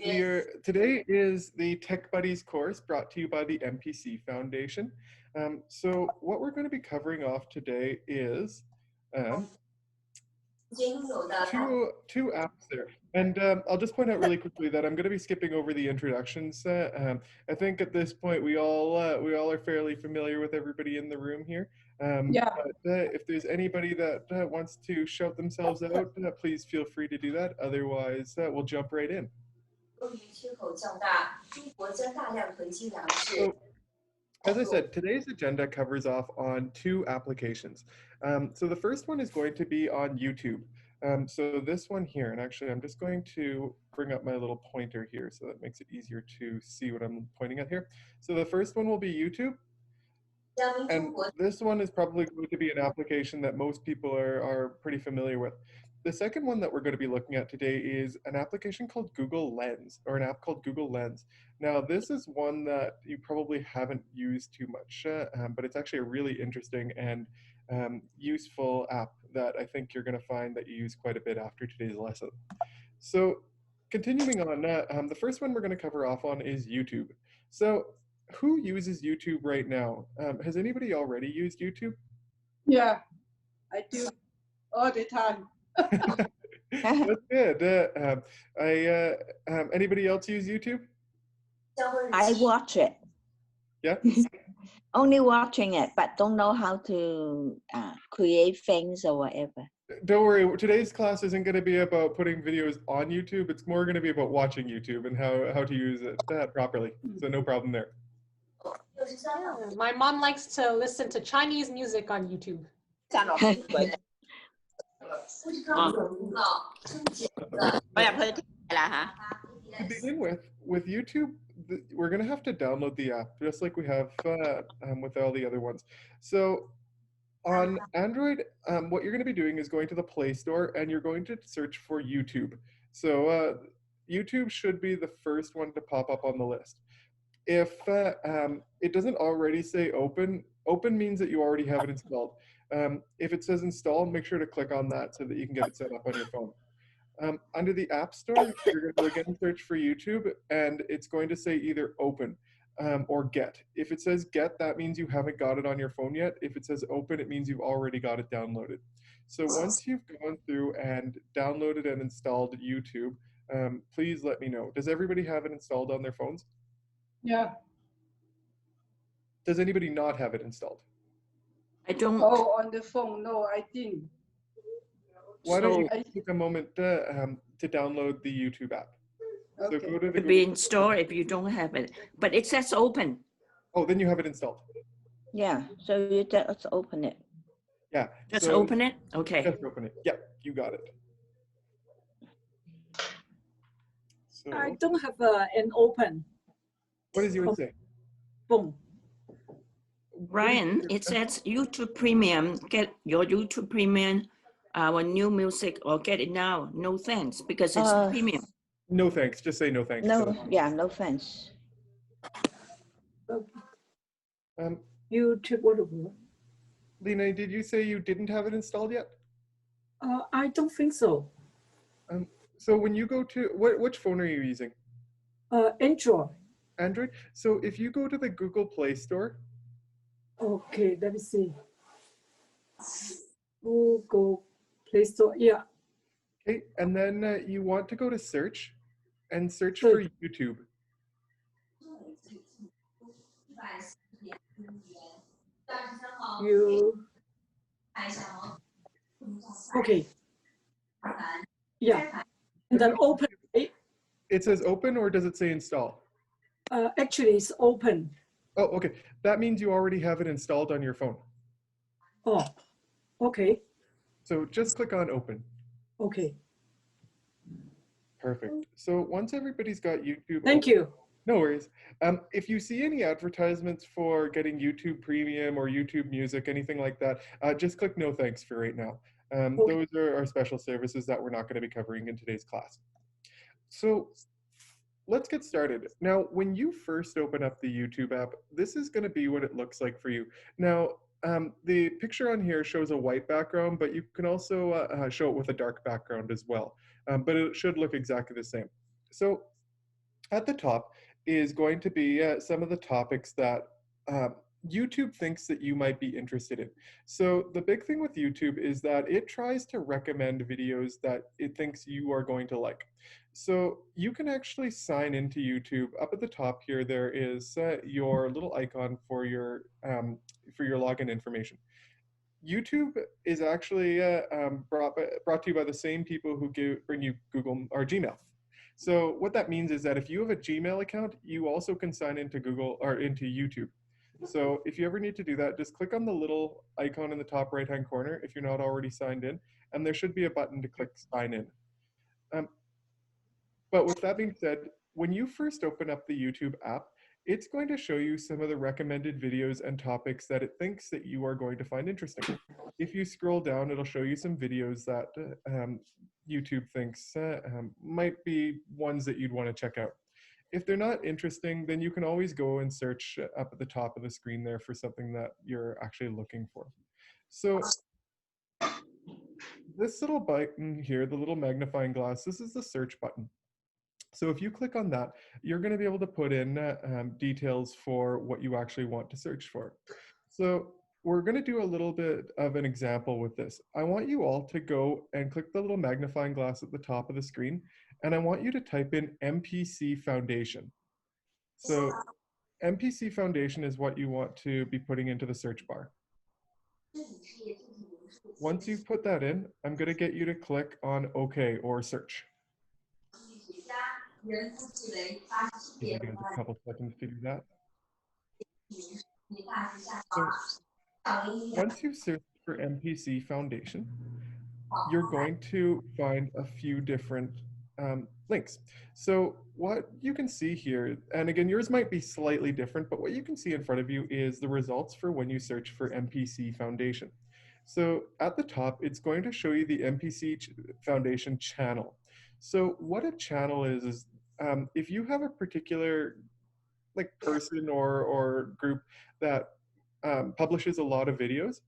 Today is the Tech Buddies course brought to you by the MPC Foundation. So what we're going to be covering off today is two apps there. And I'll just point out really quickly that I'm going to be skipping over the introductions. I think at this point we all are fairly familiar with everybody in the room here. But if there's anybody that wants to shout themselves out, please feel free to do that. Otherwise, we'll jump right in. So, as I said, today's agenda covers off on two applications. So the first one is going to be on YouTube. So this one here, and actually I'm just going to bring up my little pointer here so that makes it easier to see what I'm pointing at here. So the first one will be YouTube. And this one is probably going to be an application that most people are pretty familiar with. The second one that we're going to be looking at today is an application called Google Lens, or an app called Google Lens. Now, this is one that you probably haven't used too much, but it's actually a really interesting and useful app that I think you're going to find that you use quite a bit after today's lesson. So continuing on, the first one we're going to cover off on is YouTube. So who uses YouTube right now? Has anybody already used YouTube? Yeah, I do all the time. That's good. Anybody else use YouTube? I watch it. Yeah. Only watching it, but don't know how to create things or whatever. Don't worry, today's class isn't going to be about putting videos on YouTube. It's more going to be about watching YouTube and how to use it properly. So no problem there. Yeah, my mom likes to listen to Chinese music on YouTube. To begin with YouTube, we're going to have to download the app, just like we have with all the other ones. So on Android, what you're going to be doing is going to the Play Store, and you're going to search for YouTube. So YouTube should be the first one to pop up on the list. If it doesn't already say open means that you already have it installed. If it says install, make sure to click on that so that you can get it set up on your phone. Under the App Store, you're going to again search for YouTube, and it's going to say either open or get. If it says get, that means you haven't got it on your phone yet. If it says open, it means you've already got it downloaded. So once you've gone through and downloaded and installed YouTube, please let me know. Does everybody have it installed on their phones? Yeah. Does anybody not have it installed? I don't. Oh, on the phone? No, I didn't. Why don't you take a moment to download the YouTube app? Okay. So go to the It'll be installed if you don't have it, but it says open. Oh, then you have it installed. Yeah, so you just open it. Yeah. Just so open it? Okay. Just open it. Yeah, you got it. So, I don't have an open. what does yours say? Boom. Brian, it says YouTube Premium. Get your YouTube Premium, our new music, or get it now. No thanks, because it's premium. No thanks. Just say no thanks. No, yeah, no thanks. YouTube, what? Lena, did you say you didn't have it installed yet? I don't think so. So when you go to, which phone are you using? Android. Android? So if you go to the Google Play Store. Okay, let me see. Google Play Store, yeah. Okay, and then you want to go to search and search for YouTube. Okay. Yeah. And then open. It says open, or does it say install? Actually, it's open. Oh, okay. That means you already have it installed on your phone. Oh, okay. So just click on open. Okay. Perfect. So once everybody's got YouTube. Thank you. No worries. If you see any advertisements for getting YouTube Premium or YouTube Music, anything like that, just click no thanks for right now. Okay. Those are our special services that we're not going to be covering in today's class. So let's get started. Now, when you first open up the YouTube app, this is going to be what it looks like for you. Now, the picture on here shows a white background, but you can also show it with a dark background as well. But it should look exactly the same. So at the top is going to be some of the topics that YouTube thinks that you might be interested in. So the big thing with YouTube is that it tries to recommend videos that it thinks you are going to like. So you can actually sign into YouTube. Up at the top here, there is your little icon for your login information. YouTube is actually brought to you by the same people who bring you Google or Gmail. So what that means is that if you have a Gmail account, you also can sign into Google or into YouTube. So if you ever need to do that, just click on the little icon in the top right-hand corner if you're not already signed in, and there should be a button to click sign in. But with that being said, when you first open up the YouTube app, it's going to show you some of the recommended videos and topics that it thinks that you are going to find interesting. If you scroll down, it'll show you some videos that YouTube thinks might be ones that you'd want to check out. If they're not interesting, then you can always go and search up at the top of the screen there for something that you're actually looking for. So this little button here, the little magnifying glass, this is the search button. So if you click on that, you're going to be able to put in details for what you actually want to search for. So we're going to do a little bit of an example with this. I want you all to go and click the little magnifying glass at the top of the screen, and I want you to type in MPC Foundation. So MPC Foundation is what you want to be putting into the search bar. Once you've put that in, I'm going to get you to click on OK or search. Give you guys a couple seconds to do that. So once you've searched for MPC Foundation, you're going to find a few different links. So what you can see here, and again, yours might be slightly different, but what you can see in front of you is the results for when you search for MPC Foundation. So at the top, it's going to show you the MPC Foundation channel. So what a channel is if you have a particular person or group that publishes a lot of videos,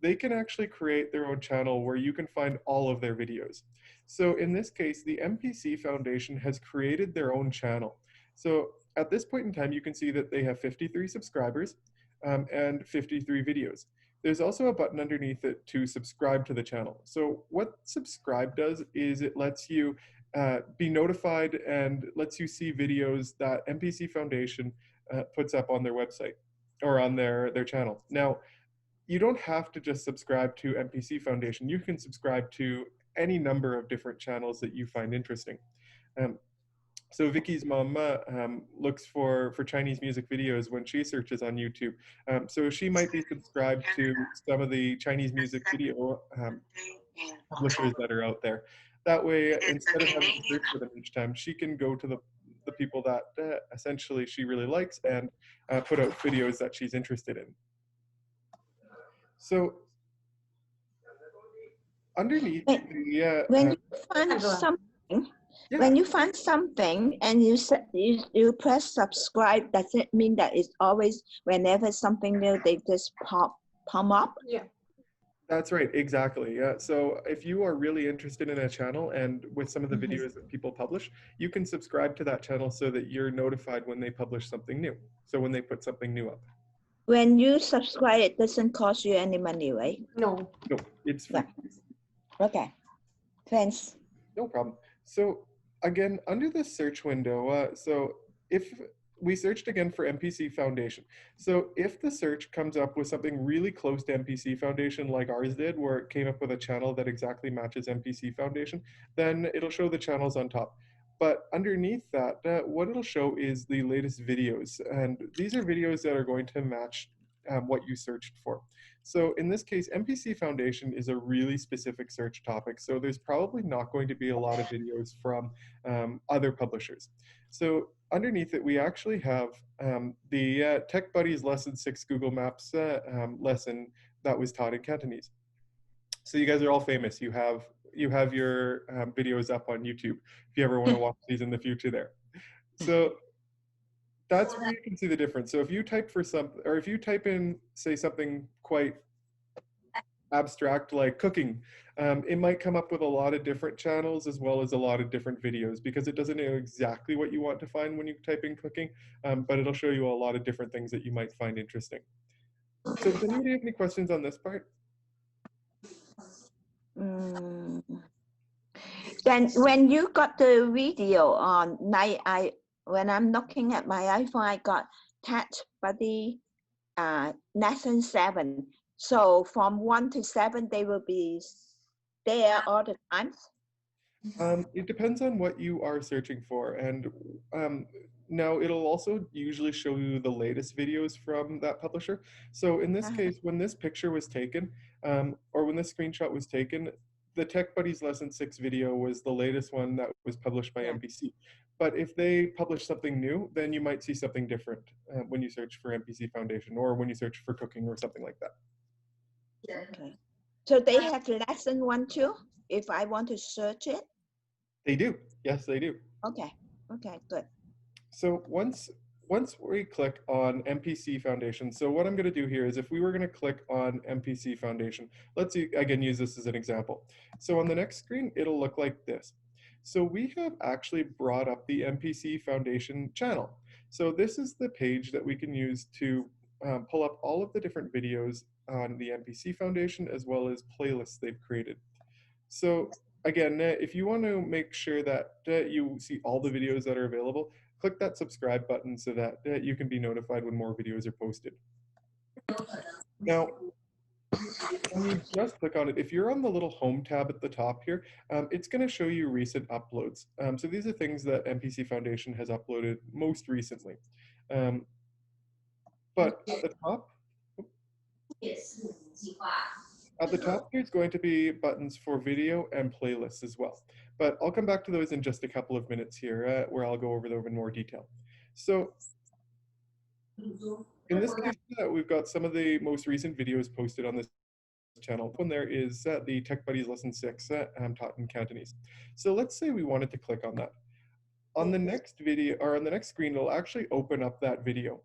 they can actually create their own channel where you can find all of their videos. So in this case, the MPC Foundation has created their own channel. So at this point in time, you can see that they have 53 subscribers and 53 videos. There's also a button underneath it to subscribe to the channel. So what subscribe does is it lets you be notified and lets you see videos that MPC Foundation puts up on their website or on their channel. Now, you don't have to just subscribe to MPC Foundation. You can subscribe to any number of different channels that you find interesting. So Vicky's mom looks for Chinese music videos when she searches on YouTube. So she might be subscribed to some of the Chinese music video publishers that are out there. That way, instead of having to search for them each time, she can go to the people that essentially she really likes and put out videos that she's interested in. So underneath the when you find something, when you find something and you press subscribe, does it mean that it's always whenever something new they just pop up? Yeah. That's right, exactly. Yeah. So if you are really interested in a channel and with some of the videos that people publish, you can subscribe to that channel so that you're notified when they publish something new. So when they put something new up. When you subscribe, it doesn't cost you any money, right? No. No, it's free. Yeah. Okay, thanks. No problem. So again, under the search window, so if we searched again for MPC Foundation. So if the search comes up with something really close to MPC Foundation like ours did, where it came up with a channel that exactly matches MPC Foundation, then it'll show the channels on top. But underneath that, what it'll show is the latest videos. And these are videos that are going to match what you searched for. So in this case, MPC Foundation is a really specific search topic. So there's probably not going to be a lot of videos from other publishers. So underneath it, we actually have the Tech Buddies Lesson 6 Google Maps lesson that was taught in Cantonese. So you guys are all famous. You have your videos up on YouTube if you ever want to watch these in the future there. So that's where you can see the difference. So if you type for something, or if you type in, say, something quite abstract like cooking, it might come up with a lot of different channels as well as a lot of different videos because it doesn't know exactly what you want to find when you type in cooking, but it'll show you a lot of different things that you might find interesting. So does anybody have any questions on this part? Mm. Then when you got the video on night, when I'm looking at my iPhone, I got Tat Buddy lesson 7. So from 1 to 7, they will be there all the time. It depends on what you are searching for, and now it'll also usually show you the latest videos from that publisher. So in this case, when this picture was taken, or when this screenshot was taken, the Tech Buddies Lesson 6 video was the latest one that was published by MPC. But if they publish something new, then you might see something different when you search for MPC Foundation or when you search for cooking or something like that. Okay. So they have lesson 1 too, if I want to search it? They do. Yes, they do. Okay. Okay, good. So once we click on MPC Foundation, so what I'm going to do here is if we were going to click on MPC Foundation, let's again use this as an example. So on the next screen, it'll look like this. So we have actually brought up the MPC Foundation channel. So this is the page that we can use to pull up all of the different videos on the MPC Foundation as well as playlists they've created. So again, if you want to make sure that you see all the videos that are available, click that subscribe button so that you can be notified when more videos are posted. Now, when you just click on it, if you're on the little home tab at the top here, it's going to show you recent uploads. So these are things that MPC Foundation has uploaded most recently. But at the top, there's going to be buttons for video and playlists as well. But I'll come back to those in just a couple of minutes here, where I'll go over them in more detail. So in this case, we've got some of the most recent videos posted on this channel. One there is the Tech Buddies Lesson 6 taught in Cantonese. So let's say we wanted to click on that. On the next video, or on the next screen, it'll actually open up that video.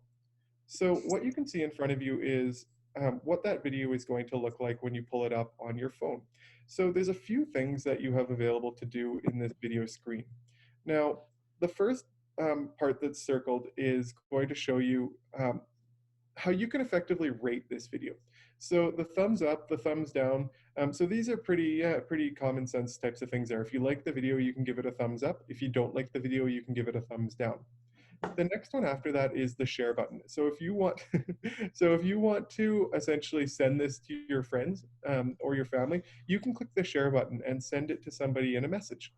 So what you can see in front of you is what that video is going to look like when you pull it up on your phone. So there's a few things that you have available to do in this video screen. Now, the first part that's circled is going to show you how you can effectively rate this video. So the thumbs up, the thumbs down. So these are pretty common sense types of things there. If you like the video, you can give it a thumbs up. If you don't like the video, you can give it a thumbs down. The next one after that is the share button. So if you want, to essentially send this to your friends or your family, you can click the share button and send it to somebody in a message.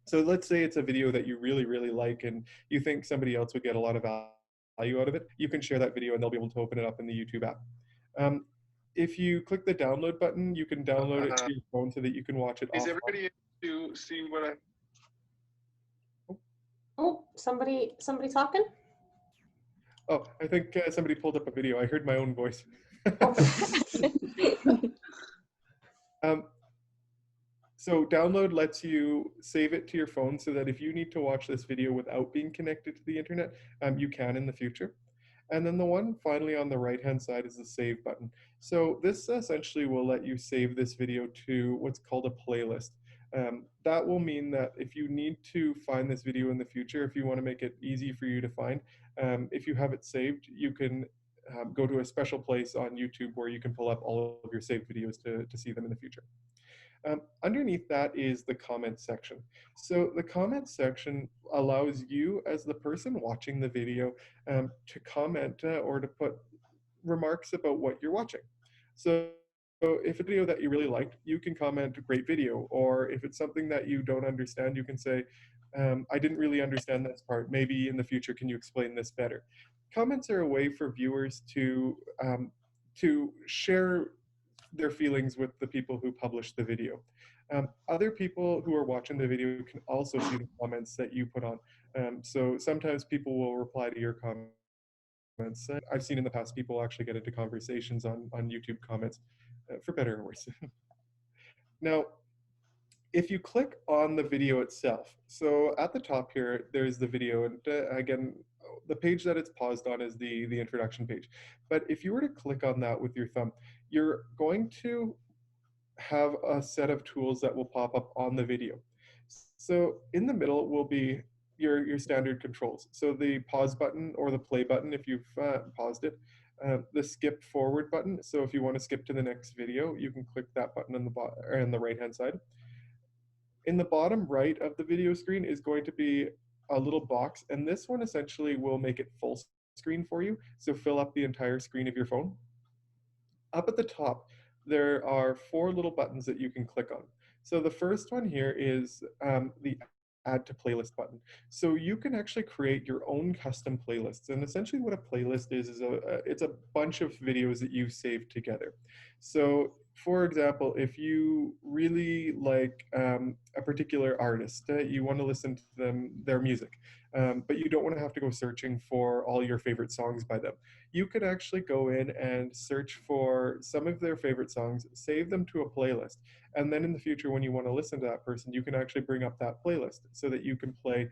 So let's say it's a video that you really, really like and you think somebody else would get a lot of value out of it. You can share that video and they'll be able to open it up in the YouTube app. If you click the download button, you can download it to your phone so that you can watch it. Is everybody able to see what I? Oh, somebody talking? Oh, I think somebody pulled up a video. I heard my own voice. So download lets you save it to your phone so that if you need to watch this video without being connected to the internet, you can in the future. And then the one finally on the right-hand side is the save button. So this essentially will let you save this video to what's called a playlist. That will mean that if you need to find this video in the future, if you want to make it easy for you to find, if you have it saved, you can go to a special place on YouTube where you can pull up all of your saved videos to see them in the future. Underneath that is the comment section. So the comment section allows you as the person watching the video to comment or to put remarks about what you're watching. So if a video that you really liked, you can comment great video, or if it's something that you don't understand, you can say, I didn't really understand this part. Maybe in the future, can you explain this better? Comments are a way for viewers to share their feelings with the people who publish the video. Other people who are watching the video can also see the comments that you put on. So sometimes people will reply to your comments. I've seen in the past people actually get into conversations on YouTube comments, for better or worse. Now, if you click on the video itself, so at the top here, there's the video, and again, the page that it's paused on is the introduction page. But if you were to click on that with your thumb, you're going to have a set of tools that will pop up on the video. So in the middle will be your standard controls. So the pause button or the play button if you've paused it, the skip forward button. So if you want to skip to the next video, you can click that button on the bottom or on the right hand side. In the bottom right of the video screen is going to be a little box, and this one essentially will make it full screen for you. So fill up the entire screen of your phone. Up at the top, there are 4 little buttons that you can click on. So the first one here is the add to playlist button. So you can actually create your own custom playlists. And essentially what a playlist is it's a bunch of videos that you've saved together. So for example, if you really like a particular artist, you want to listen to their music, but you don't want to have to go searching for all your favorite songs by them. You could actually go in and search for some of their favorite songs, save them to a playlist, and then in the future when you want to listen to that person, you can actually bring up that playlist so that you can play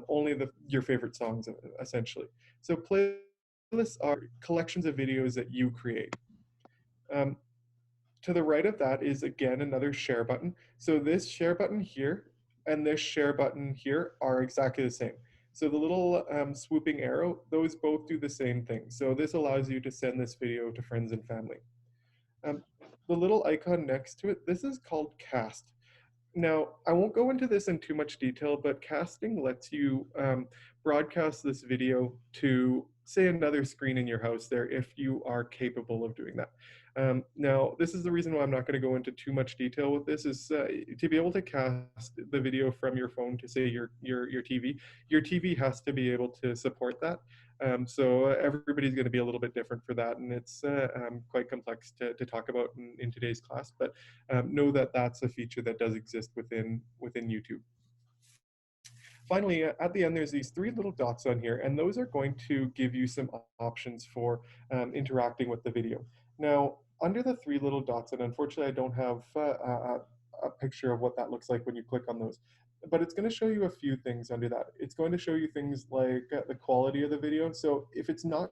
only your favorite songs essentially. So playlists are collections of videos that you create. To the right of that is again another share button. So this share button here and this share button here are exactly the same. So the little swooping arrow, those both do the same thing. So this allows you to send this video to friends and family. The little icon next to it, this is called cast. Now, I won't go into this in too much detail, but casting lets you broadcast this video to, say, another screen in your house there if you are capable of doing that. Now, this is the reason why I'm not going to go into too much detail with this, is to be able to cast the video from your phone to, say, your TV has to be able to support that. So everybody's going to be a little bit different for that, and it's quite complex to talk about in today's class, but know that that's a feature that does exist within YouTube. Finally, at the end, there's these 3 little dots on here, and those are going to give you some options for interacting with the video. Now, under the 3 little dots, and unfortunately I don't have a picture of what that looks like when you click on those, but it's going to show you a few things under that. It's going to show you things like the quality of the video. So if it's not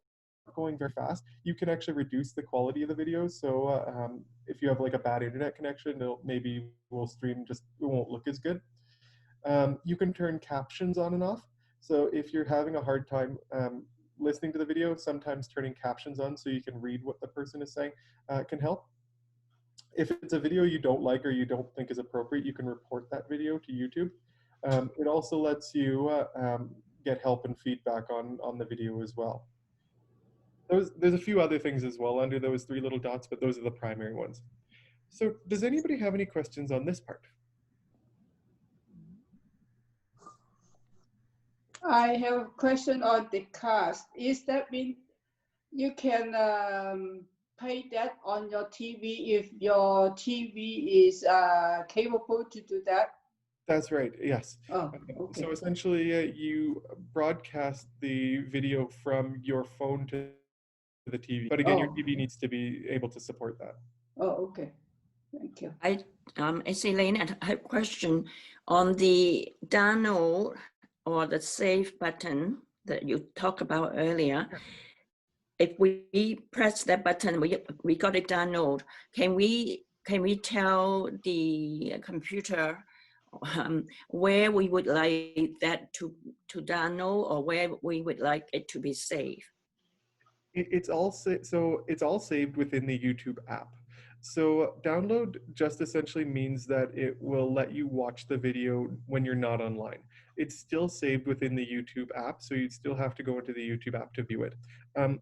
going very fast, you can actually reduce the quality of the video. So if you have like a bad internet connection, maybe will stream just, it won't look as good. You can turn captions on and off. So if you're having a hard time listening to the video, sometimes turning captions on so you can read what the person is saying can help. If it's a video you don't like or you don't think is appropriate, you can report that video to YouTube. It also lets you get help and feedback on the video as well. There's a few other things as well under those 3 little dots, but those are the primary ones. So does anybody have any questions on this part? I have a question on the cast. Is that mean you can play that on your TV if your TV is capable to do that? That's right, yes. Oh, okay. So essentially you broadcast the video from your phone to the TV, but again, your TV needs to be able to support that. Oh, okay. Thank you. Elaine, I have a question on the download or the save button that you talked about earlier. If we press that button, we got it download. Can we tell the computer where we would like that to download, or where we would like it to be saved? It's all saved within the YouTube app. So download just essentially means that it will let you watch the video when you're not online. It's still saved within the YouTube app, so you'd still have to go into the YouTube app to view it.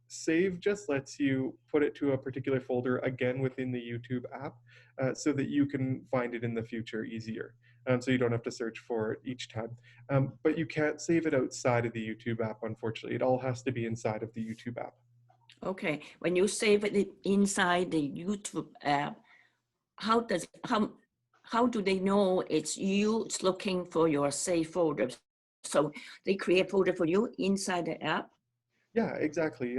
Save just lets you put it to a particular folder again within the YouTube app so that you can find it in the future easier. So you don't have to search for it each time. But you can't save it outside of the YouTube app, unfortunately. It all has to be inside of the YouTube app. Okay, when you save it inside the YouTube app, how do they know it's you looking for your save folder? So they create a folder for you inside the app? Yeah, exactly.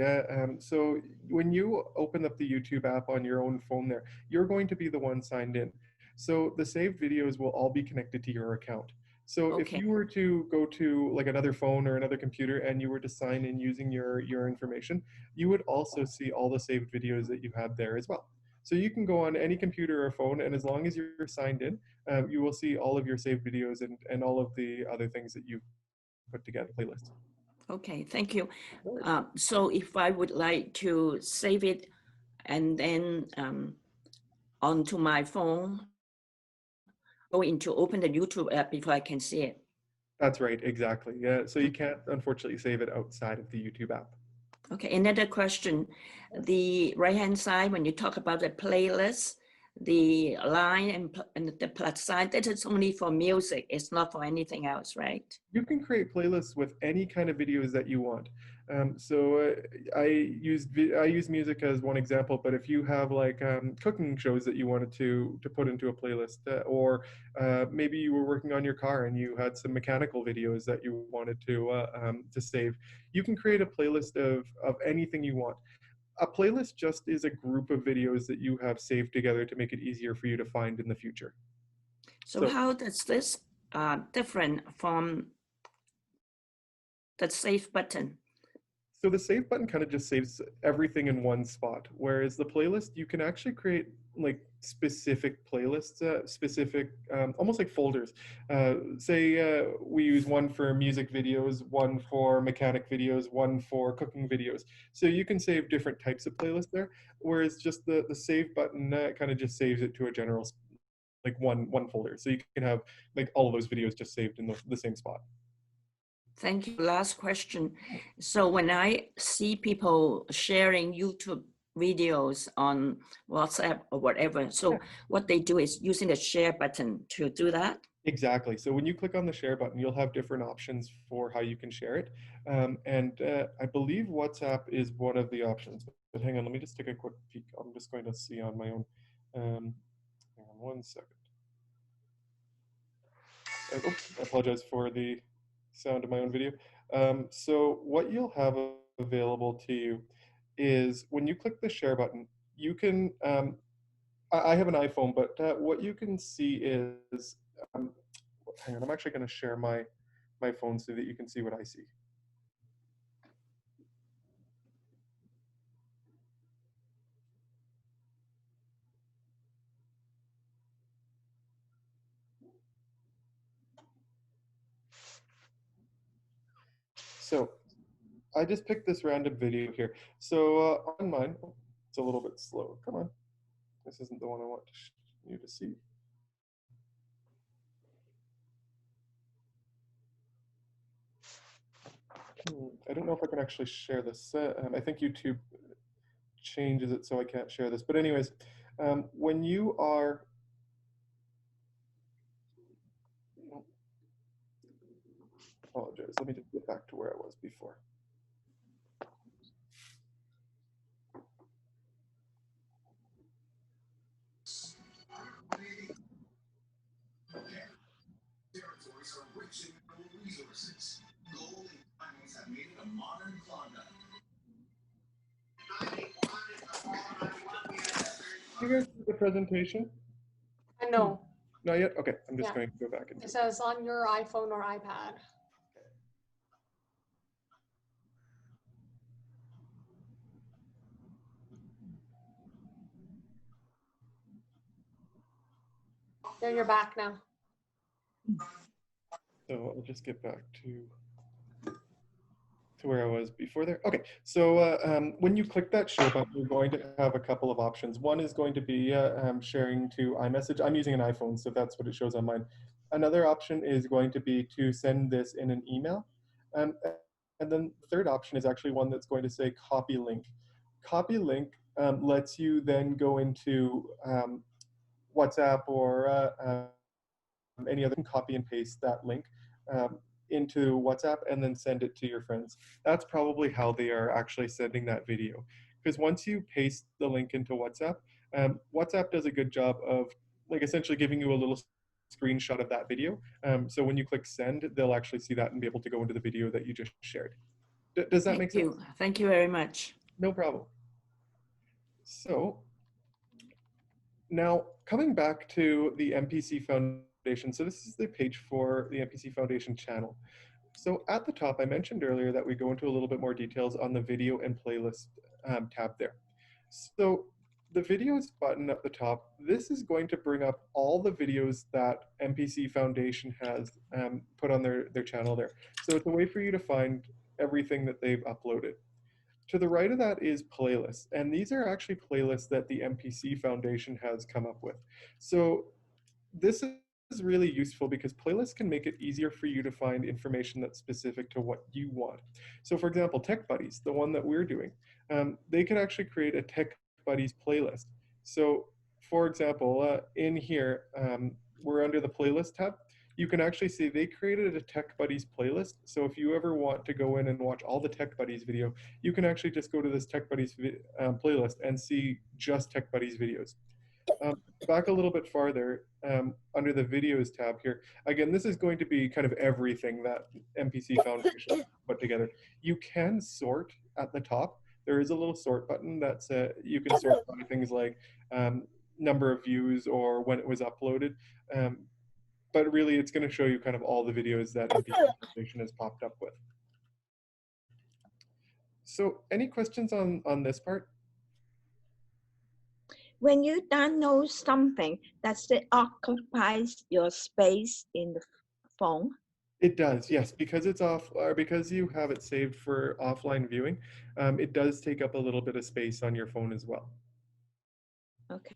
So when you open up the YouTube app on your own phone there, you're going to be the one signed in. So the saved videos will all be connected to your account. So Okay. if you were to go to like another phone or another computer and you were to sign in using your information, you would also see all the saved videos that you had there as well. So you can go on any computer or phone, and as long as you're signed in, you will see all of your saved videos and all of the other things that you've put together, playlists. Okay, thank you. So if I would like to save it and then onto my phone, going to open the YouTube app before I can see it. That's right, exactly. Yeah, so you can't unfortunately save it outside of the YouTube app. Okay, another question. The right-hand side, when you talk about the playlist, the line and the plus sign, that is only for music. It's not for anything else, right? You can create playlists with any kind of videos that you want. I use music as one example, but if you have like cooking shows that you wanted to put into a playlist, or maybe you were working on your car and you had some mechanical videos that you wanted to save, you can create a playlist of anything you want. A playlist just is a group of videos that you have saved together to make it easier for you to find in the future. So how does this different from the save button? So the save button kind of just saves everything in one spot, whereas the playlist, you can actually create like specific playlists, almost like folders. Say we use one for music videos, one for mechanic videos, one for cooking videos. So you can save different types of playlists there, whereas just the save button kind of just saves it to a general, like one folder. So you can have like all of those videos just saved in the same spot. Thank you. Last question. So when I see people sharing YouTube videos on WhatsApp or whatever, so what they do is using the share button to do that? Exactly. So when you click on the share button, you'll have different options for how you can share it. I believe WhatsApp is one of the options. But hang on, let me just take a quick peek. I'm just going to see on my own. Hang on 1 second. I apologize for the sound of my own video. So what you'll have available to you is when you click the share button, you can, I have an iPhone, but what you can see is, hang on, I'm actually going to share my phone so that you can see what I see. So I just picked this random video here. So on mine, it's a little bit slow. Come on. This isn't the one I want you to see. I don't know if I can actually share this. I think YouTube changes it so I can't share this. But anyways, when you are, apologize, let me just get back to where I was before. You guys see the presentation? No. Not yet? Okay, I'm just Yeah. going to go back into It says on your iPhone or iPad. There, you're back now. So I'll just get back to where I was before there. Okay, so when you click that share button, you're going to have a couple of options. One is going to be sharing to iMessage. I'm using an iPhone, so that's what it shows on mine. Another option is going to be to send this in an email. And then the third option is actually one that's going to say copy link. Copy link lets you then go into WhatsApp or any other, copy and paste that link into WhatsApp and then send it to your friends. That's probably how they are actually sending that video. Because once you paste the link into WhatsApp, WhatsApp does a good job of like essentially giving you a little screenshot of that video. So when you click send, they'll actually see that and be able to go into the video that you just shared. Does that make sense? Thank you very much. No problem. So now coming back to the MPC Foundation, so this is the page for the MPC Foundation channel. So at the top, I mentioned earlier that we go into a little bit more details on the video and playlist tab there. So the videos button at the top, this is going to bring up all the videos that MPC Foundation has put on their channel there. So it's a way for you to find everything that they've uploaded. To the right of that is playlists, and these are actually playlists that the MPC Foundation has come up with. So this is really useful because playlists can make it easier for you to find information that's specific to what you want. So for example, Tech Buddies, the one that we're doing, they can actually create a Tech Buddies playlist. So for example, in here, we're under the playlist tab. You can actually see they created a Tech Buddies playlist. So if you ever want to go in and watch all the Tech Buddies video, you can actually just go to this Tech Buddies playlist and see just Tech Buddies videos. Back a little bit farther, under the videos tab here, again, this is going to be kind of everything that MPC Foundation put together. You can sort at the top. There is a little sort button that's you can sort by things like number of views or when it was uploaded. But really, it's going to show you kind of all the videos that MPC Foundation has popped up with. So any questions on this part? When you download something, does it occupies your space in the phone? It does, yes, because it's off, or because you have it saved for offline viewing. It does take up a little bit of space on your phone as well. Okay.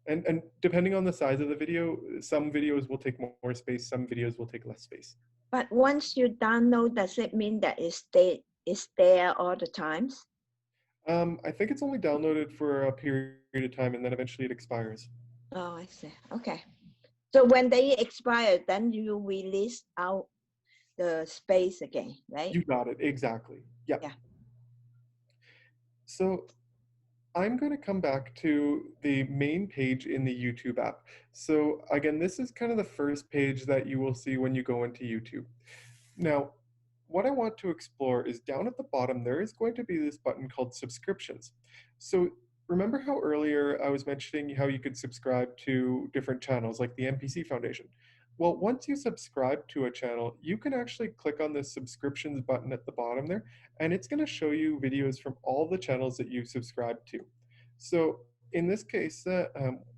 And depending on the size of the video, some videos will take more space, some videos will take less space. But once you download, does it mean that it's there all the times? I think it's only downloaded for a period of time and then eventually it expires. Oh, I see. Okay. So when they expire, then you release out the space again, right? You got it, exactly. Yep. Yeah. So I'm going to come back to the main page in the YouTube app. So again, this is kind of the first page that you will see when you go into YouTube. Now, what I want to explore is down at the bottom, there is going to be this button called subscriptions. So remember how earlier I was mentioning how you could subscribe to different channels like the MPC Foundation? Well, once you subscribe to a channel, you can actually click on the subscriptions button at the bottom there, and it's going to show you videos from all the channels that you subscribe to. So in this case,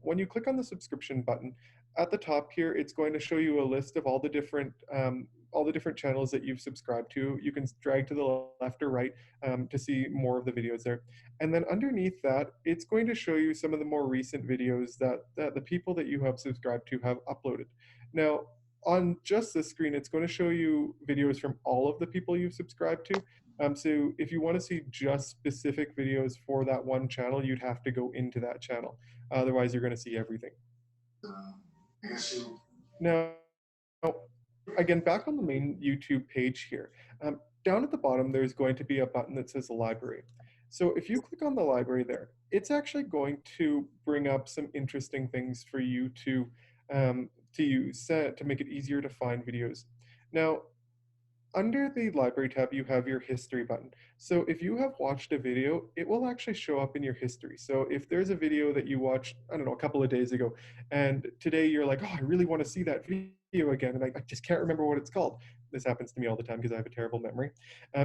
when you click on the subscription button, at the top here, it's going to show you a list of all the different channels that you've subscribed to. You can drag to the left or right to see more of the videos there. And then underneath that, it's going to show you some of the more recent videos that the people that you have subscribed to have uploaded. Now, on just this screen, it's going to show you videos from all of the people you've subscribed to. So if you want to see just specific videos for that one channel, you'd have to go into that channel. Otherwise, you're going to see everything. Now, again, back on the main YouTube page here, down at the bottom, there's going to be a button that says library. So if you click on the library there, it's actually going to bring up some interesting things for you to use to make it easier to find videos. Now, under the library tab, you have your history button. So if you have watched a video, it will actually show up in your history. So if there's a video that you watched, I don't know, a couple of days ago, and today you're like, oh, I really want to see that video again, and I just can't remember what it's called. This happens to me all the time because I have a terrible memory.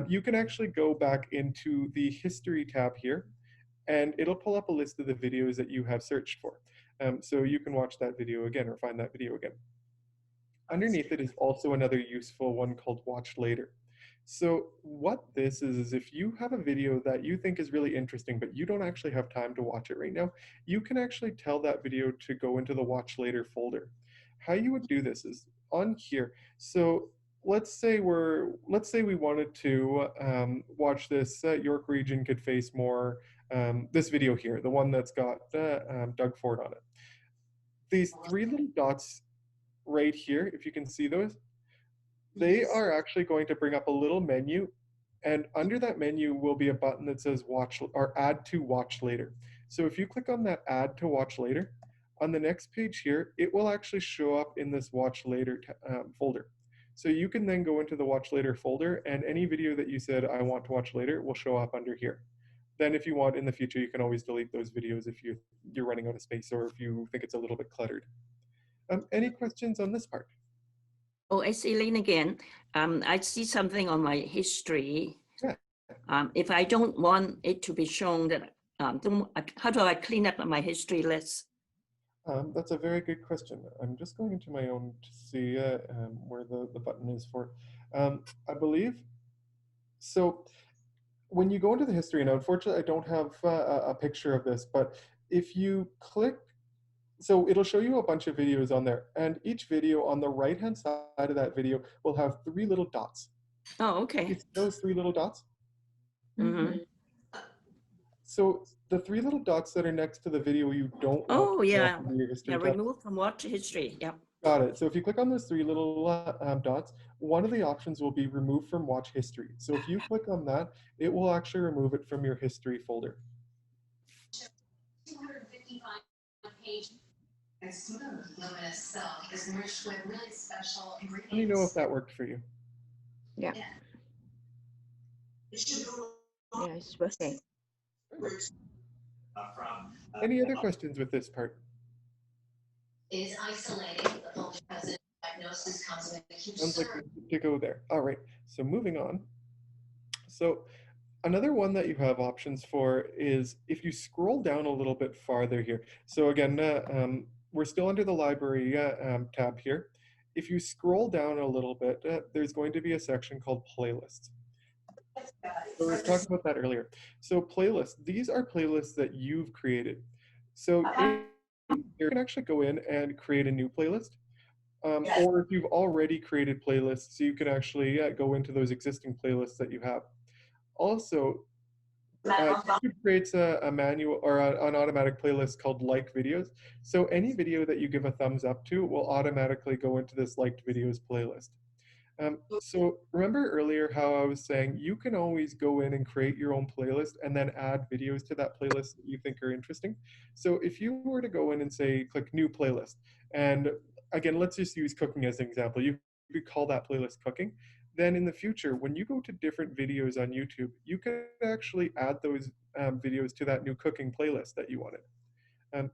You can actually go back into the history tab here, and it'll pull up a list of the videos that you have searched for. So you can watch that video again or find that video again. Underneath it is also another useful one called Watch Later. So what this is if you have a video that you think is really interesting, but you don't actually have time to watch it right now, you can actually tell that video to go into the Watch Later folder. How you would do this is on here. So let's say we wanted to watch this York Region Could Face More, this video here, the one that's got Doug Ford on it. These three little dots right here, if you can see those, they are actually going to bring up a little menu, and under that menu will be a button that says watch or add to watch later. So if you click on that add to watch later, on the next page here, it will actually show up in this watch later folder. So you can then go into the watch later folder, and any video that you said I want to watch later will show up under here. Then if you want in the future, you can always delete those videos if you're running out of space or if you think it's a little bit cluttered. Any questions on this part? Oh, it's Elaine again. I see something on my history. Yeah. If I don't want it to be shown that how do I clean up my history list? That's a very good question. I'm just going into my own to see where the button is for. I believe, so when you go into the history, now unfortunately I don't have a picture of this, but if you click, so it'll show you a bunch of videos on there, and each video on the right-hand side of that video will have 3 little dots. Oh, okay. You see those 3 little dots? Mm-hmm. So the 3 little dots that are next to the video you don't Oh, want to yeah. off of your history Yeah, tab. remove from watch history. Yep. Got it. So if you click on those 3 little dots, one of the options will be remove from watch history. So if you click on that, it will actually remove it from your history folder. 255 page and smooth luminous silk is enriched with really special ingredients. Let me know if that worked for you. Yeah. Yeah, it's working. Any other questions with this part? Is isolating the fully present diagnosis comes with a huge Sounds like surge. we need to go there. All right, so moving on. So another one that you have options for is if you scroll down a little bit farther here. So again, we're still under the library tab here. If you scroll down a little bit, there's going to be a section called playlists. So we were talking about that earlier. So playlists, these are playlists that you've created. So you can actually go in and create a new playlist. Or if you've already created playlists, you can actually go into those existing playlists that you have. Also, YouTube creates a manual or an automatic playlist called liked videos. So any video that you give a thumbs up to will automatically go into this liked videos playlist. So remember earlier how I was saying you can always go in and create your own playlist and then add videos to that playlist that you think are interesting. So if you were to go in and say, click new playlist, and again, let's just use cooking as an example. You could call that playlist cooking. Then in the future, when you go to different videos on YouTube, you can actually add those videos to that new cooking playlist that you wanted.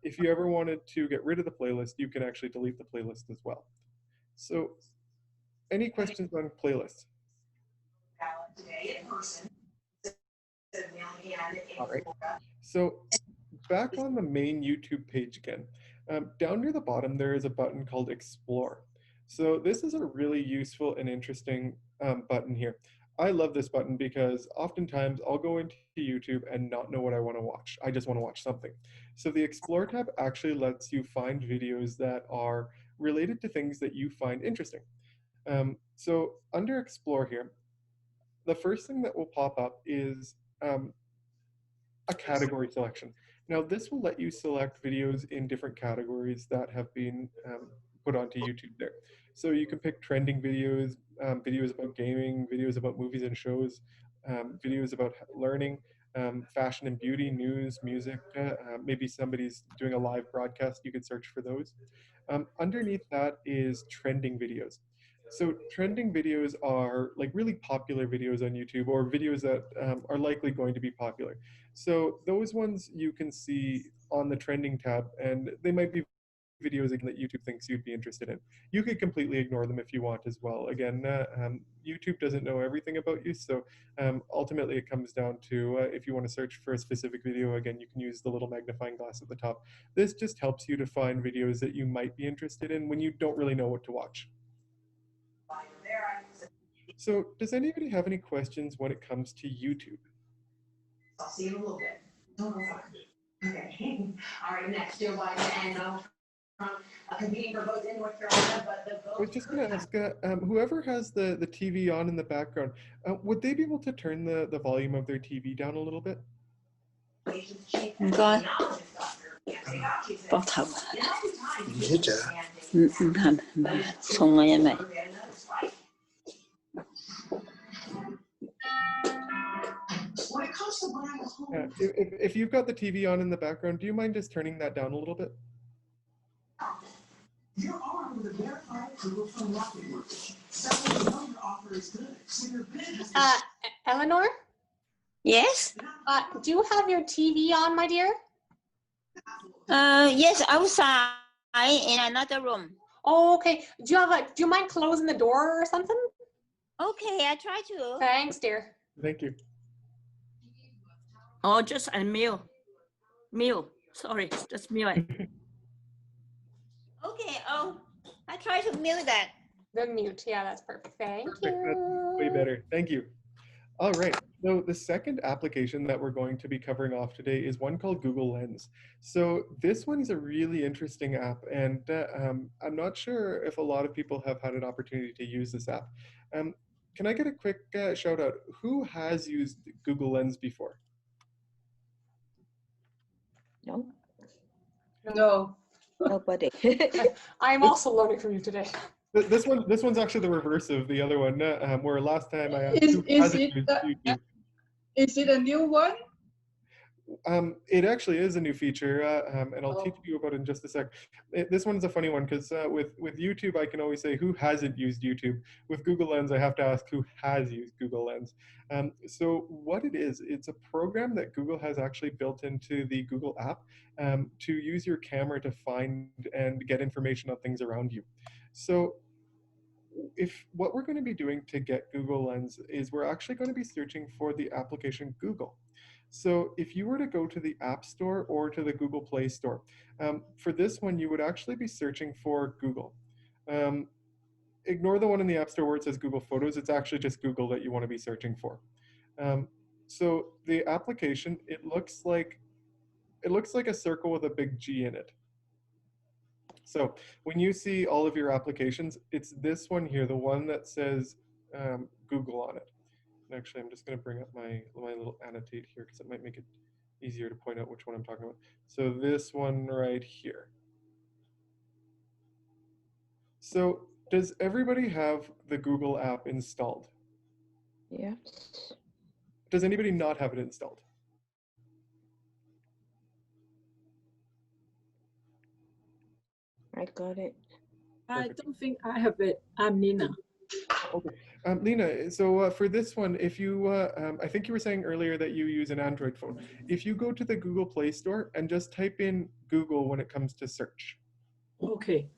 If you ever wanted to get rid of the playlist, you can actually delete the playlist as well. So any questions on playlists? All right. So back on the main YouTube page again, down near the bottom, there is a button called Explore. So this is a really useful and interesting button here. I love this button because oftentimes I'll go into YouTube and not know what I want to watch. I just want to watch something. So the Explore tab actually lets you find videos that are related to things that you find interesting. So under Explore here, the first thing that will pop up is a category selection. Now this will let you select videos in different categories that have been put onto YouTube there. So you can pick trending videos, videos about gaming, videos about movies and shows, videos about learning, fashion and beauty, news, music, maybe somebody's doing a live broadcast, you could search for those. Underneath that is trending videos. So trending videos are like really popular videos on YouTube or videos that are likely going to be popular. So those ones you can see on the trending tab, and they might be videos again that YouTube thinks you'd be interested in. You could completely ignore them if you want as well. Again, YouTube doesn't know everything about you, so ultimately it comes down to if you want to search for a specific video, again, you can use the little magnifying glass at the top. This just helps you to find videos that you might be interested in when you don't really know what to watch. So does anybody have any questions when it comes to YouTube? I'll see you in a little bit. Don't go far. Okay. All right, next, Joe Biden and Donald Trump competing for votes in North Carolina, but the vote. I was just going to ask, whoever has the TV on in the background, would they be able to turn the volume of their TV down a little bit? 唔該，膊頭唔使着。唔係唔係重啊，因為 If you've got the TV on in the background, do you mind just turning that down a little bit? You're armed with a verified approval from Rocket Mortgage. So you know your offer is good. So your bid has Eleanor, Yes. do you have your TV on, my dear? Yes, outside in another room. Oh, okay. Do you mind closing the door or something? Okay, I try to. Thanks, dear. Thank you. Or just unmute. mute. Sorry, just mute it. Okay, oh, I try to mute that. The mute. Yeah, that's perfect. Thank Perfect. That's way you. better. Thank you. All right. So the second application that we're going to be covering off today is one called Google Lens. So this one is a really interesting app, and I'm not sure if a lot of people have had an opportunity to use this app. Can I get a quick shout out? Who has used Google Lens before? No, No. nobody. I'm also learning from you today. This one's actually the reverse of the other one. Where last time I asked Is, who is, hasn't it, used YouTube. is it a new one? It actually is a new feature, and I'll teach Oh. you about it in just a sec. This one's a funny one because with YouTube, I can always say who hasn't used YouTube. With Google Lens, I have to ask who has used Google Lens. So what it is, it's a program that Google has actually built into the Google app to use your camera to find and get information on things around you. So if what we're going to be doing to get Google Lens is we're actually going to be searching for the application Google. So if you were to go to the App Store or to the Google Play Store, for this one, you would actually be searching for Google. Ignore the one in the App Store where it says Google Photos. It's actually just Google that you want to be searching for. So the application, it looks like a circle with a big G in it. So when you see all of your applications, it's this one here, the one that says Google on it. And actually, I'm just going to bring up my little annotate here because it might make it easier to point out which one I'm talking about. So this one right here. So does everybody have the Google app installed? Yes. Does anybody not have it installed? I got it. I Perfect. don't think I have it. I'm Nina. Okay. Lena, so for this one, if you, I think you were saying earlier that you use an Android phone. If you go to the Google Play Store and just type in Google when it comes to search. Okay.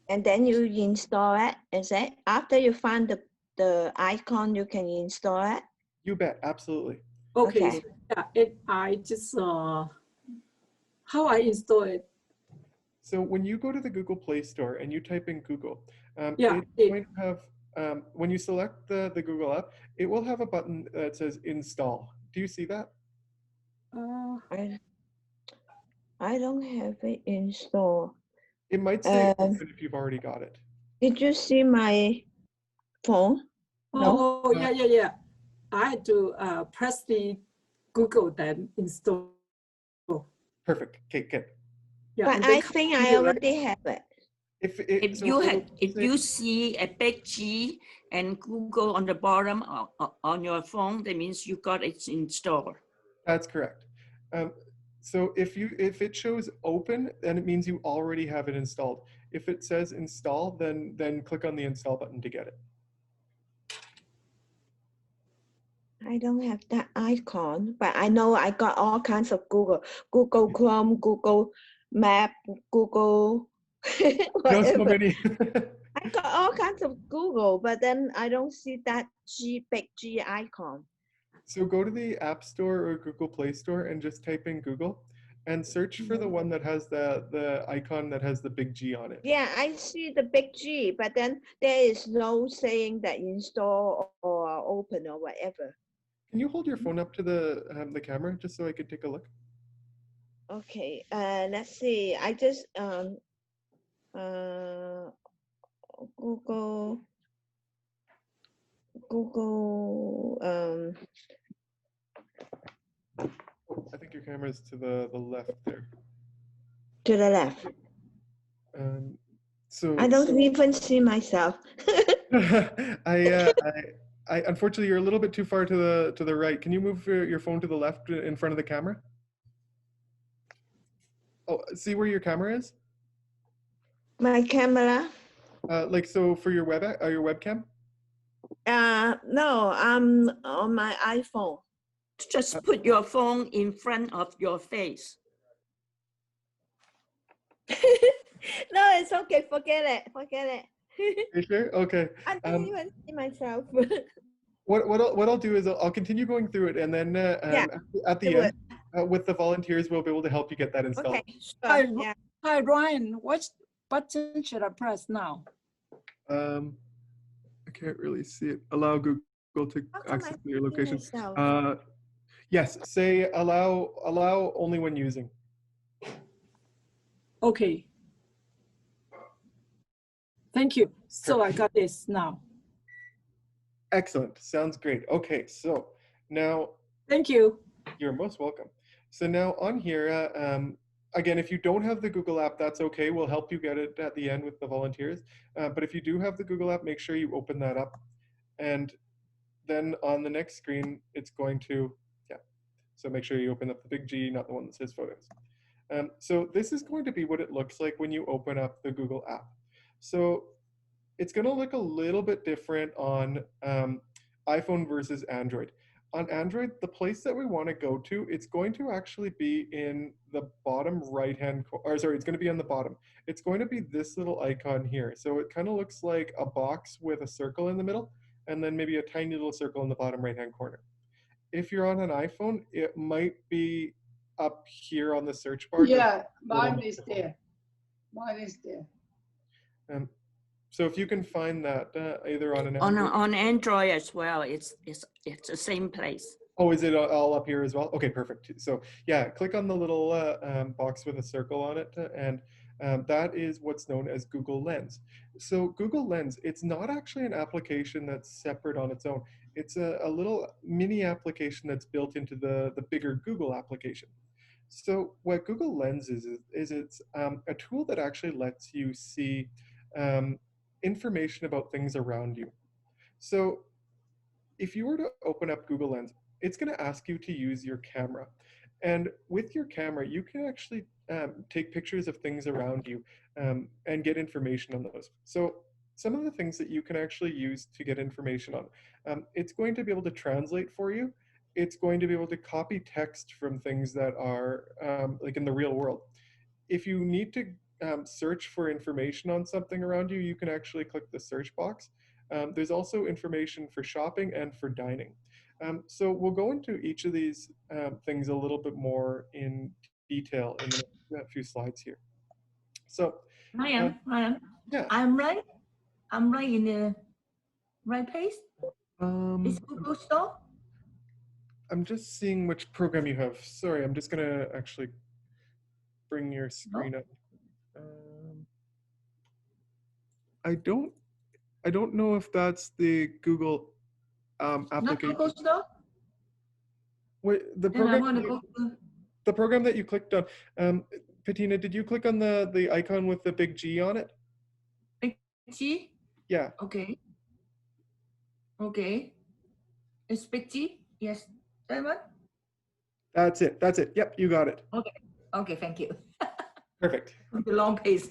And then you install it, is it? After you find the icon, you can install it? You bet, absolutely. Okay. Okay. So, yeah, I just how I install it. So when you go to the Google Play Store and you type in Google, Yeah, it's going to have, when you select the Google app, it will have a button that says install. Do you see that? I don't have it installed. It might say open if you've already got it. Did you see my phone? No? Oh, yeah. I had to press the Google then install. Perfect. Okay, good. Yeah, But and I then think I continue, right? already have it. If you see a big G and Google on the bottom on your phone, that means you got it installed. That's correct. So if it shows open, then it means you already have it installed. If it says install, then click on the install button to get it. I don't have that icon, but I know I got all kinds of Google Chrome, Google Map, Google There's so whatever. many. I got all kinds of Google, but then I don't see that big G icon. So go to the App Store or Google Play Store and just type in Google and search for the one that has the icon that has the big G on it. Yeah, I see the big G, but then there is no saying that install or open or whatever. Can you hold your phone up to the camera just so I can take a look? Okay, let's see. I just Google I think your camera's to the left there. to the left. So I don't even see myself. I unfortunately you're a little bit too far to the right. Can you move your phone to the left in front of the camera? Oh, see where your camera is? My camera? Like so for your webcam? No, I'm on my iPhone. Just put your phone in front of your face. No, it's okay. Forget it. You sure? Okay. I don't even see myself. What I'll do is I'll continue going through it, and then at the end with the volunteers, we'll be able to help you get that installed. Okay, Hi, sure, yeah. hi, Ryan. What button should I press now? I can't really see it. Allow Google to How come access I your see location. myself? Yes, say allow only when using. Okay. Thank you. So I got this now. Excellent. Sounds great. Okay, so now Thank you. you're most welcome. So now on here, again, if you don't have the Google app, that's okay. We'll help you get it at the end with the volunteers. But if you do have the Google app, make sure you open that up. And then on the next screen, it's going to, yeah. So make sure you open up the big G, not the one that says photos. So this is going to be what it looks like when you open up the Google app. So it's going to look a little bit different on iPhone versus Android. On Android, the place that we want to go to, it's going to actually be in the bottom right-hand, or sorry, it's going to be on the bottom. It's going to be this little icon here. So it kind of looks like a box with a circle in the middle, and then maybe a tiny little circle in the bottom right-hand corner. If you're on an iPhone, it might be up here on the search bar. Yeah, mine is there. Mine is there. So if you can find that either on an Android. On Android as well, it's the same place. Oh, is it all up here as well? Okay, perfect. So yeah, click on the little box with a circle on it, and that is what's known as Google Lens. So Google Lens, it's not actually an application that's separate on its own. It's a little mini application that's built into the bigger Google application. So what Google Lens is it's a tool that actually lets you see information about things around you. So if you were to open up Google Lens, it's going to ask you to use your camera. And with your camera, you can actually take pictures of things around you and get information on those. So some of the things that you can actually use to get information on, it's going to be able to translate for you. It's going to be able to copy text from things that are like in the real world. If you need to search for information on something around you, you can actually click the search box. There's also information for shopping and for dining. So we'll go into each of these things a little bit more in detail in the next few slides here. So, Ryan, yeah, I'm right in the right place. It's Google Store. I'm just seeing which program you have. Sorry, I'm just gonna actually bring your screen up. I don't know if that's the Google application. Not Google Store? Wait, the program that you clicked on, Patina, did you click on the icon with the big G on it? Big G? Yeah. Okay. Okay. It's big G? Yes. That one? That's it. That's it. Yep, you got it. Okay. Okay, thank you. Perfect. The long pace.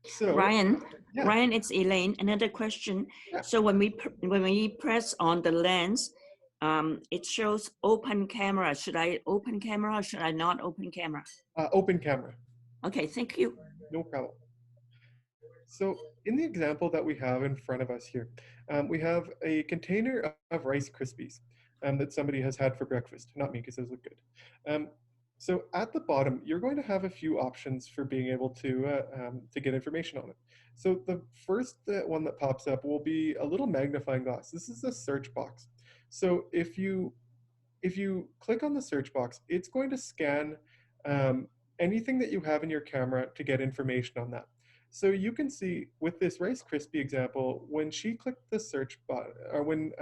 So Ryan, yeah. Ryan, it's Elaine. Another question. Yeah. So when we press on the lens, it shows open camera. Should I open camera or should I not open camera? Open camera. Okay, thank you. No problem. So in the example that we have in front of us here, we have a container of Rice Krispies that somebody has had for breakfast. Not me, because those look good. So at the bottom, you're going to have a few options for being able to get information on it. So the first one that pops up will be a little magnifying glass. This is a search box. So if you click on the search box, it's going to scan anything that you have in your camera to get information on that. So you can see with this Rice Krispie example, when she clicked the search box, or when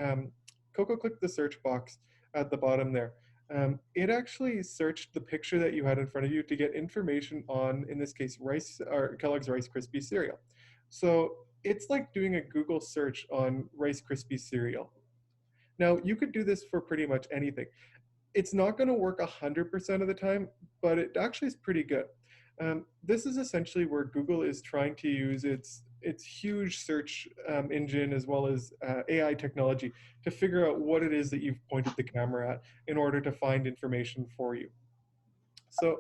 Coco clicked the search box at the bottom there, it actually searched the picture that you had in front of you to get information on, in this case, Kellogg's Rice Krispie cereal. So it's like doing a Google search on Rice Krispie cereal. Now, you could do this for pretty much anything. It's not going to work 100% of the time, but it actually is pretty good. This is essentially where Google is trying to use its huge search engine as well as AI technology to figure out what it is that you've pointed the camera at in order to find information for you. So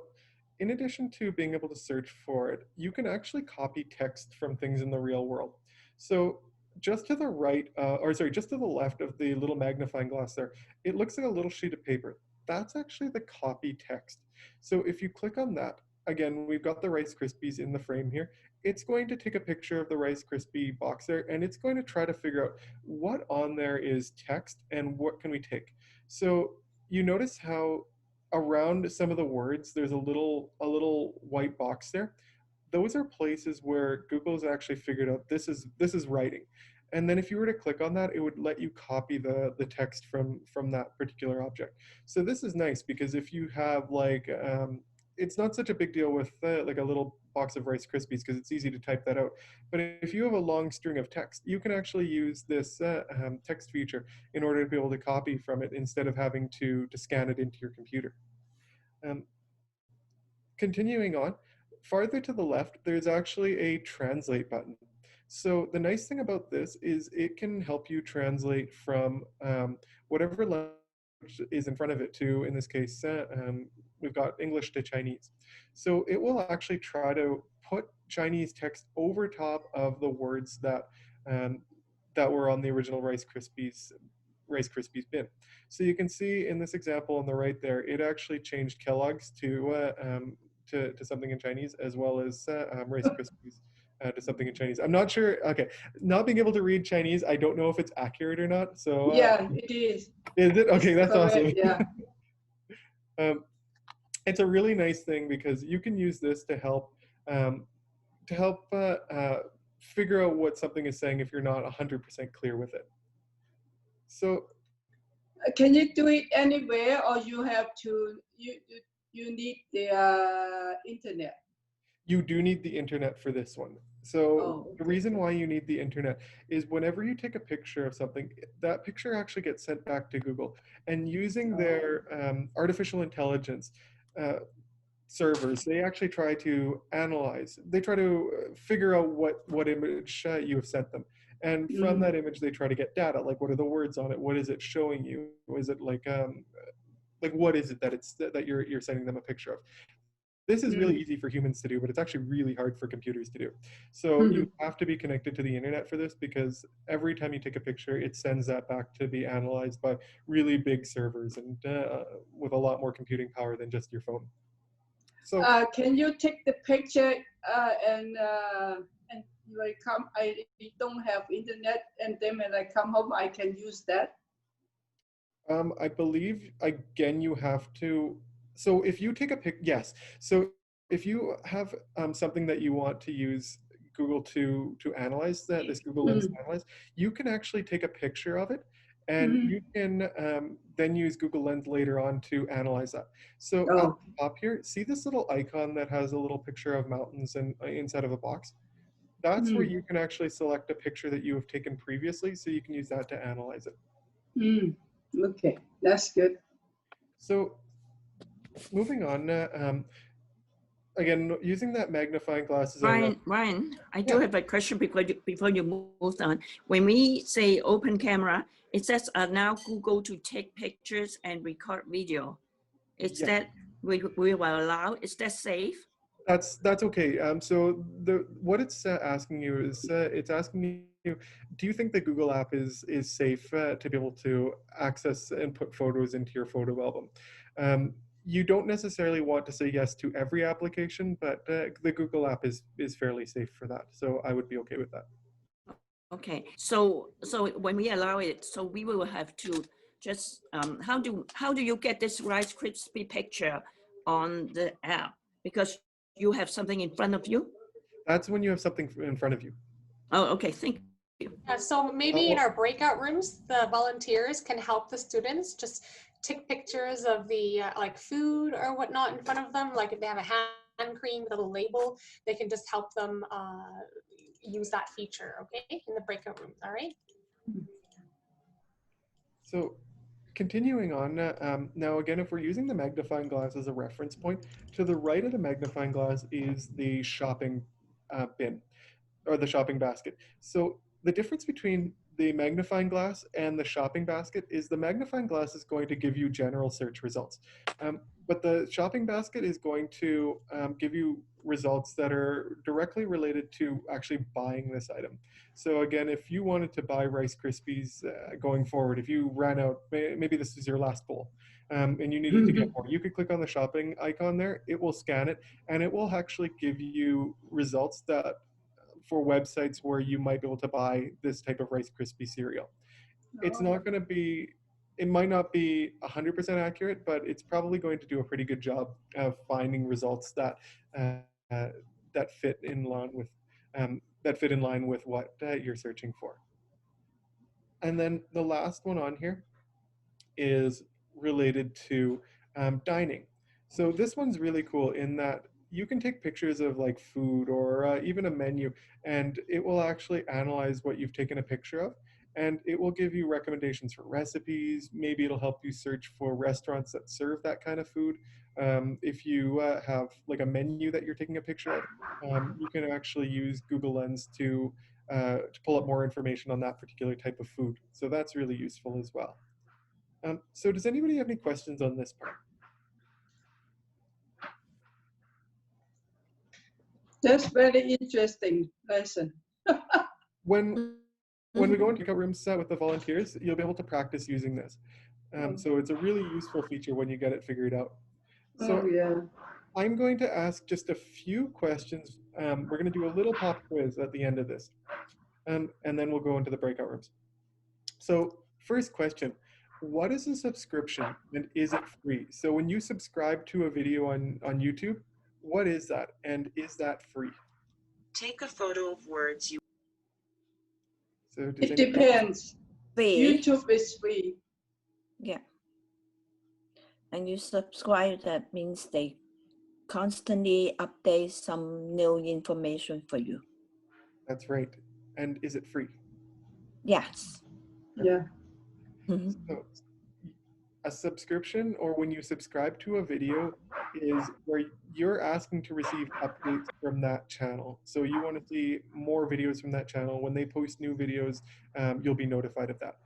in addition to being able to search for it, you can actually copy text from things in the real world. So just to the right, just to the left of the little magnifying glass there, it looks like a little sheet of paper. that's actually the copy text. So if you click on that, again, we've got the Rice Krispies in the frame here. It's going to take a picture of the Rice Krispie box there, and it's going to try to figure out what on there is text and what can we take. So you notice how around some of the words, there's a little white box there. Those are places where Google's actually figured out this is writing. And then if you were to click on that, it would let you copy the text from that particular object. So this is nice because if you have like, it's not such a big deal with like a little box of Rice Krispies because it's easy to type that out. But if you have a long string of text, you can actually use this text feature in order to be able to copy from it instead of having to scan it into your computer. Continuing on, farther to the left, there's actually a translate button. So the nice thing about this is it can help you translate from whatever language is in front of it to, in this case, we've got English to Chinese. So it will actually try to put Chinese text over top of the words that that were on the original Rice Krispies bin. So you can see in this example on the right there, it actually changed Kellogg's to something in Chinese, as well as Rice Krispies to something in Chinese. I'm not sure. Okay, not being able to read Chinese, I don't know if it's accurate or not. So yeah, it is. Is it? Okay, that's correct, awesome. Yeah. It's a really nice thing because you can use this to help figure out what something is saying if you're not 100% clear with it. So Can you do it anywhere, or you have to you need the internet? You do need the internet for this one. So the reason why you need the internet is whenever you take a picture of something, that picture actually gets sent back to Google. And using their artificial intelligence servers, they actually try to analyze. They try to figure out what image you have sent them. And from that image, they try to get data, like what are the words on it? What is it showing you? Is it like what is it that you're sending them a picture of? This is really easy for humans to do, but it's actually really hard for computers to do. So you have to be connected to the internet for this because every time you take a picture, it sends that back to be analyzed by really big servers and with a lot more computing power than just your phone. So can you take the picture and when I come, I don't have internet, and then when I come home, I can use that? I believe, again, you have to. So if you take a pic, yes. So if you have something that you want to use Google to analyze this Google Lens to analyze, you can actually take a picture of it, and you can then use Google Lens later on to analyze that. So up top here, see this little icon that has a little picture of mountains and inside of a box? That's where you can actually select a picture that you have taken previously, so you can use that to analyze it. Okay, that's good. So moving on, again, using that magnifying glass is Ryan, I do have a question before you move on. When we say open camera, it says allow Google to take pictures and record video. Is that we will allow? Is that safe? That's okay. So what it's asking you is it's asking you, do you think the Google app is safe to be able to access and put photos into your photo album? You don't necessarily want to say yes to every application, but the Google app is fairly safe for that. So I would be okay with that. Okay. So when we allow it, so we will have to just how do you get this Rice Krispie picture on the app? Because you have something in front of you? That's when you have something in front of you. Oh, okay. Thank you. So maybe in our breakout rooms, the volunteers can help the students just take pictures of the like food or whatnot in front of them. Like if they have a hand cream with a little label, they can just help them use that feature, okay, in the breakout rooms, all right? So continuing on, now again, if we're using the magnifying glass as a reference point, to the right of the magnifying glass is the shopping bin, or the shopping basket. So the difference between the magnifying glass and the shopping basket is the magnifying glass is going to give you general search results. But the shopping basket is going to give you results that are directly related to actually buying this item. So again, if you wanted to buy Rice Krispies going forward, if you ran out, maybe this is your last bowl, and you needed to get more, you could click on the shopping icon there, it will scan it, and it will actually give you results that for websites where you might be able to buy this type of Rice Krispie cereal. It's not going to be, it might not be 100% accurate, but it's probably going to do a pretty good job of finding results that that fit in line with what you're searching for. And then the last one on here is related to dining. So this one's really cool in that you can take pictures of like food or even a menu, and it will actually analyze what you've taken a picture of, and it will give you recommendations for recipes. Maybe it'll help you search for restaurants that serve that kind of food. If you have like a menu that you're taking a picture of, you can actually use Google Lens to pull up more information on that particular type of food. So that's really useful as well. So does anybody have any questions on this part? That's very interesting lesson. When we go into breakout rooms with the volunteers, you'll be able to practice using this. So it's a really useful feature when you get it figured out. So yeah. I'm going to ask just a few questions. We're going to do a little pop quiz at the end of this, and then we'll go into the breakout rooms. So first question, what is a subscription and is it free? So when you subscribe to a video on YouTube, what is that and is that free? Take a photo of words you... So it depends. Free. YouTube is free. Yeah. And you subscribe, that means they constantly update some new information for you. That's right. And is it free? Yes. Yeah. So a subscription, or when you subscribe to a video, is where you're asking to receive updates from that channel. So you want to see more videos from that channel. When they post new videos, you'll be notified of that.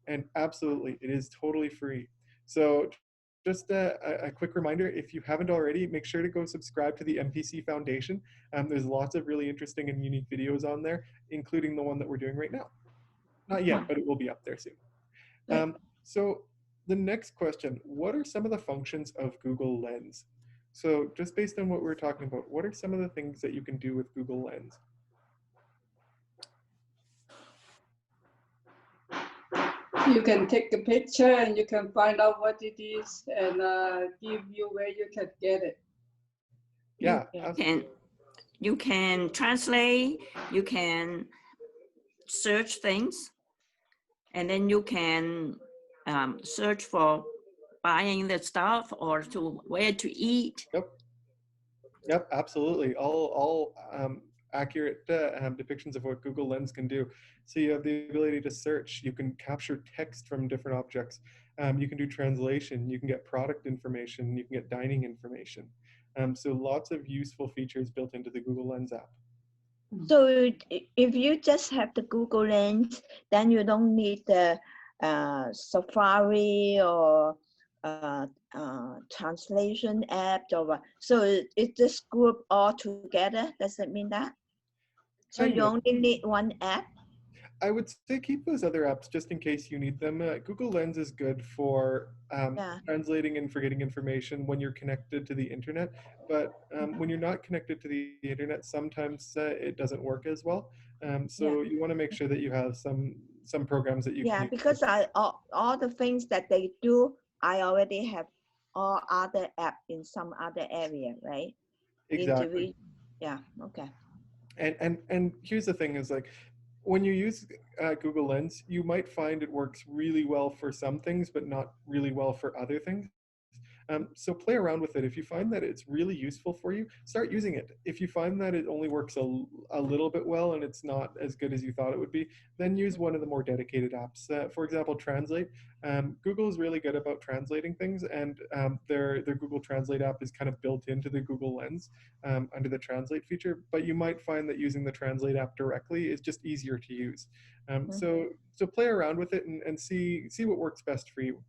And absolutely, it is totally free. So just a quick reminder, if you haven't already, make sure to go subscribe to the MPC Foundation. There's lots of really interesting and unique videos on there, including the one that we're doing right now. Not yet, but it will be up there soon. So the next question, what are some of the functions of Google Lens? So just based on what we're talking about, what are some of the things that you can do with Google Lens? You can take a picture and you can find out what it is and give you where you can get it. Yeah, you can translate, you can search things, and then you can search for buying the stuff or to where to eat. Yep, absolutely. All accurate depictions of what Google Lens can do. So you have the ability to search, you can capture text from different objects, you can do translation, you can get product information, you can get dining information. So lots of useful features built into the Google Lens app. So if you just have the Google Lens, then you don't need the Safari or translation app or what. So it's just group all together. Does that mean that? So you only need one app? I would say keep those other apps just in case you need them. Google Lens is good for translating and forgetting information when you're connected to the internet. But when you're not connected to the internet, sometimes it doesn't work as well. So you want to make sure that you have some programs that you can use. Because all the things that they do, I already have all other apps in some other area, right? Exactly. Yeah, okay. And here's the thing is like, when you use Google Lens, you might find it works really well for some things, but not really well for other things. So play around with it. If you find that it's really useful for you, start using it. If you find that it only works a little bit well and it's not as good as you thought it would be, then use one of the more dedicated apps. For example, Translate. Google is really good about translating things, and their Google Translate app is kind of built into the Google Lens under the Translate feature, but you might find that using the Translate app directly is just easier to use. So play around with it and see what works best for you.